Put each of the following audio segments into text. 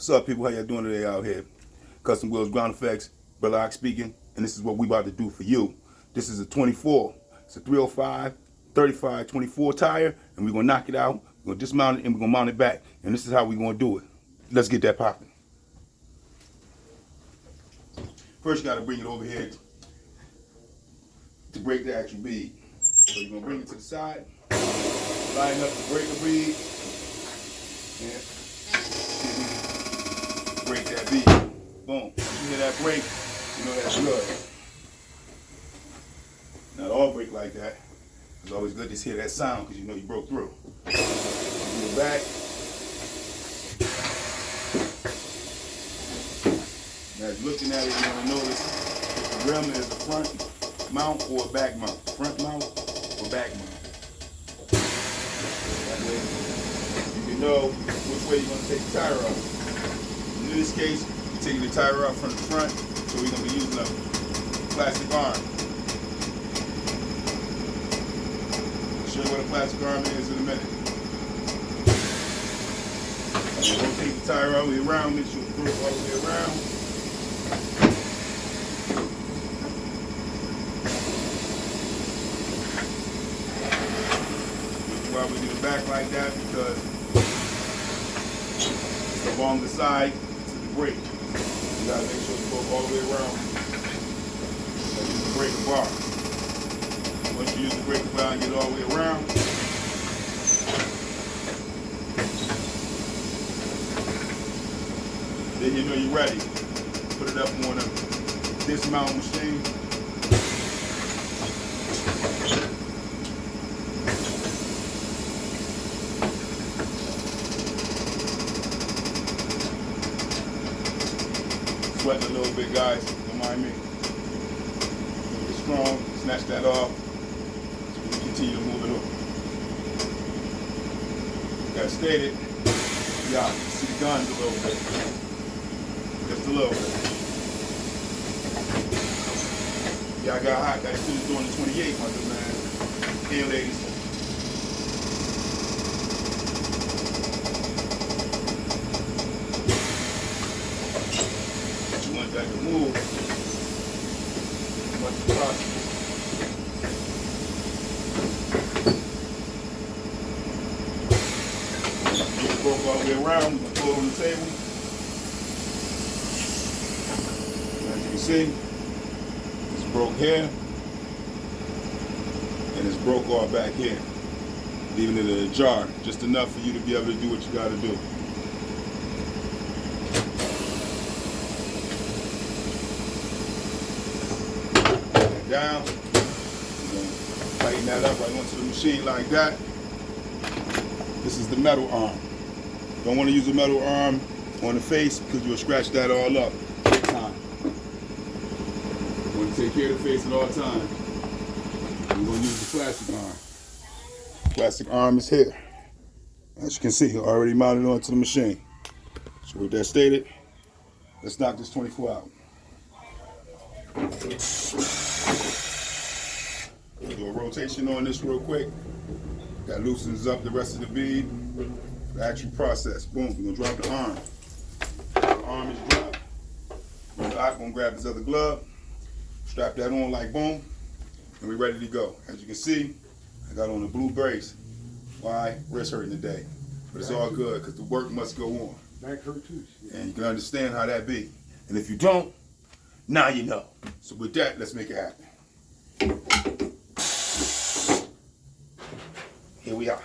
What's up, people? How y'all doing today out here? Custom Wheels Ground Effects, Brother Ox speaking, and this is what we about to do for you. This is a 24. It's a 305, 35, 24 tire, and we're gonna knock it out. We're gonna dismount it and we're gonna mount it back. And this is how we're gonna do it. Let's get that popping. First, you gotta bring it over here to break the actual bead. So you're gonna bring it to the side, line up the breaker bead, and break that bead. Boom. Once you hear that break, you know that's good. Not all break like that. It's always good to hear that sound because you know you broke through. Do it back. Now as you're looking at it, you're going to notice if the rim is a front mount or a back mount. Front mount or back mount. That way you can know which way you're going to take the tire off. In this case, we're taking the tire off from the front, so we're going to be using a plastic arm. I'll show you what a plastic arm is in a minute. So rotate the tire all the way around, make sure it goes all the way around. This is why we do the back like that, because it's along the side. Brake. You gotta make sure you go all the way around. Use the brake bar. Once you use the brake bar and get all the way around, then you know you're ready. Put it up on a dismount machine. Sweating a little bit, guys. Don't mind me. Get strong. Snatch that off. So we can continue to move it over. Got stated. Yeah, see the guns a little bit. Just a little bit. Yeah, I got hot. Got students doing the 28, my good man. And ladies. That can move as much as possible. Get it broke all the way around. We're going to pull it on the table. As you can see, it's broke here and it's broke all back here. Leaving it in a jar, just enough for you to be able to do what you got to do. Down, tighten that up right onto the machine like that. This is the metal arm. Don't want to use a metal arm on the face because you'll scratch that all up big time. You want to take care of the face at all times. We're going to use the plastic arm. Plastic arm is here. As you can see, already mounted onto the machine. So with that stated, let's knock this 24 out. Do a rotation on this real quick. That loosens up the rest of the bead. The actual process. Boom, we're gonna drop the arm. The arm is dropped. I'm gonna grab his other glove, strap that on like boom, and we're ready to go. As you can see, I got on a blue brace. Why? Wrist hurting today. But it's all good because the work must go on. Back hurt too. And you can understand how that be. And if you don't, now you know. So with that, let's make it happen. Here we are.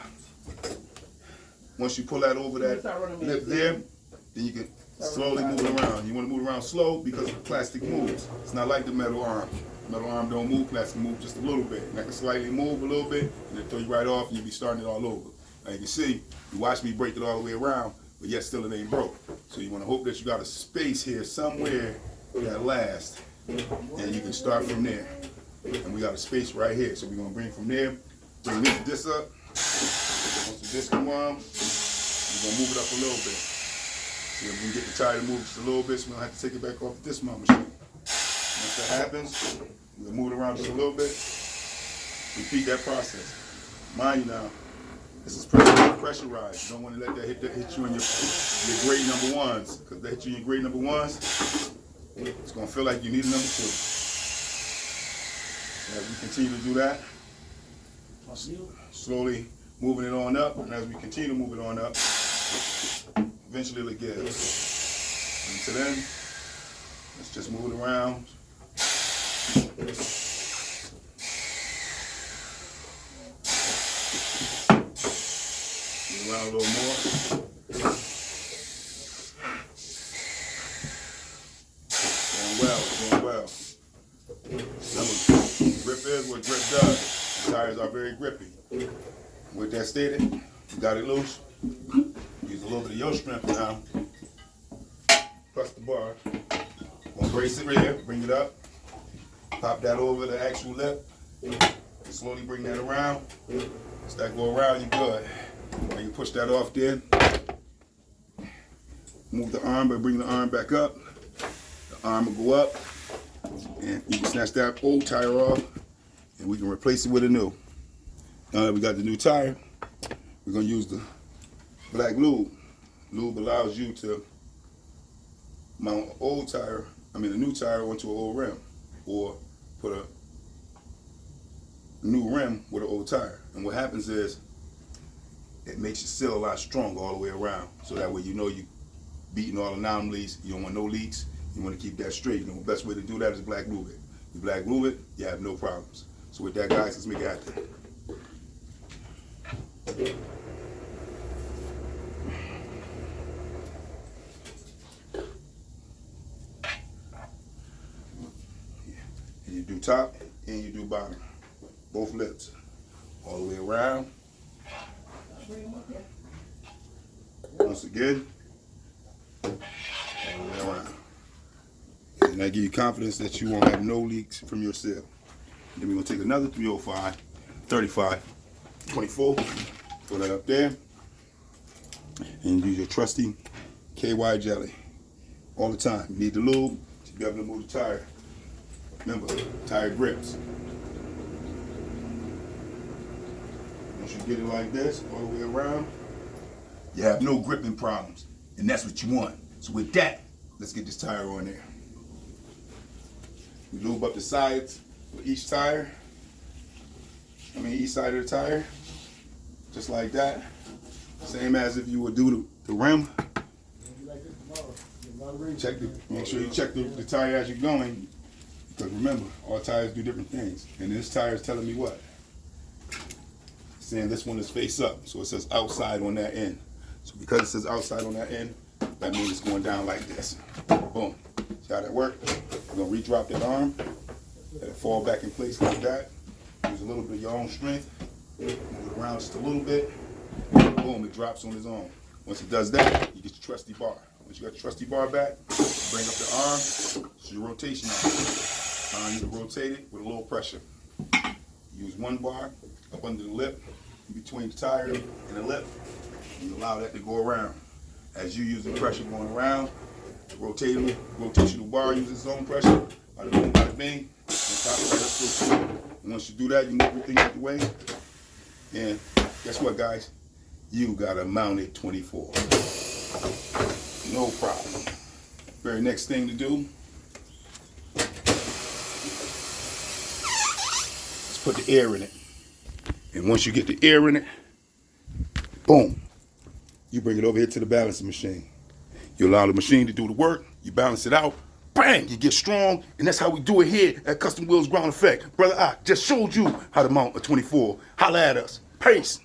Once you pull that over that lip there, then you can slowly move it around. You want to move it around slow because the plastic moves. It's not like the metal arm. The metal arm don't move, plastic move just a little bit. And I can slightly move a little bit and then throw you right off and you'll be starting it all over. Now you can see, you watch me break it all the way around, but yet still it ain't broke. So you want to hope that you got a space here somewhere that lasts. And you can start from there. And we got a space right here. So we're going to bring from there, bring this up. Once the disc come on, we're going to move it up a little bit. See if we can get the tire to move just a little bit so we don't have to take it back off the dismount machine. Once that happens, we'll move it around just a little bit. Repeat that process. Mind you now, This is pressurized. You don't want to let that hit you in your grade number ones. Because that hit you in your grade number ones, it's going to feel like you need a number 2. So as we continue to do that, slowly moving it on up. And as we continue to move it on up, eventually it'll give. Until then, let's just move it around. Move around a little more. Going well, going well. Remember, grip is what grip does. The tires are very grippy. With that stated, you got it loose. Use a little bit of your strength now. Plus the bar. Gonna brace it right here, bring it up. Pop that over the actual lip. Slowly bring that around. As that go around, you're good. Now you push that off there. Move the arm, but bring the arm back up. The arm will go up. And you can snatch that old tire off. And we can replace it with a new. Now that we got the new tire, we're gonna use the black lube. Lube allows you to mount a new tire onto an old rim, or put a new rim with an old tire. And what happens is, it makes your seal a lot stronger all the way around. So that way you know you're beating all anomalies, you don't want no leaks, you want to keep that straight. You know, the best way to do that is black lube it. You black lube it, you have no problems. So with that, guys, let's make it happen. And you do top and you do bottom. Both lips. All the way around. Once again. All the way around. And that gives you confidence that you won't have no leaks from your seal. And then we're going to take another 305, 35, 24. Throw that up there. And use your trusty KY jelly. All the time. You need the lube to be able to move the tire. Remember, tire grips. Once you get it like this, all the way around, you have no gripping problems. And that's what you want. So with that, let's get this tire on there. We lube up the sides with each tire. Each side of the tire. Just like that. Same as if you would do the rim. Make sure you check the tire as you're going. Because remember, all tires do different things. And this tire is telling me what? It's saying this one is face up. So it says outside on that end. So because it says outside on that end, that means it's going down like this. Boom. See how that works? We're going to re-drop that arm. Let it fall back in place like that. Use a little bit of your own strength. Move it around just a little bit. Boom, it drops on its own. Once it does that, you get your trusty bar. Once you got your trusty bar back, bring up the arm. It's your rotation arm. You to rotate it with a little pressure. Use one bar up under the lip, between the tire and the lip, and you allow that to go around. As you use the pressure going around, the rotational bar uses its own pressure. Bada boom, bada bing, and top right up through. And once you do that, you move everything out the way. And guess what, guys? You got a mounted 24. No problem. Very next thing to do, let's put the air in it. And once you get the air in it, boom, you bring it over here to the balancing machine. You allow the machine to do the work, you balance it out, bang, you get strong, and that's how we do it here at Custom Wheels Ground Effect. Brother, I just showed you how to mount a 24. Holla at us. Peace.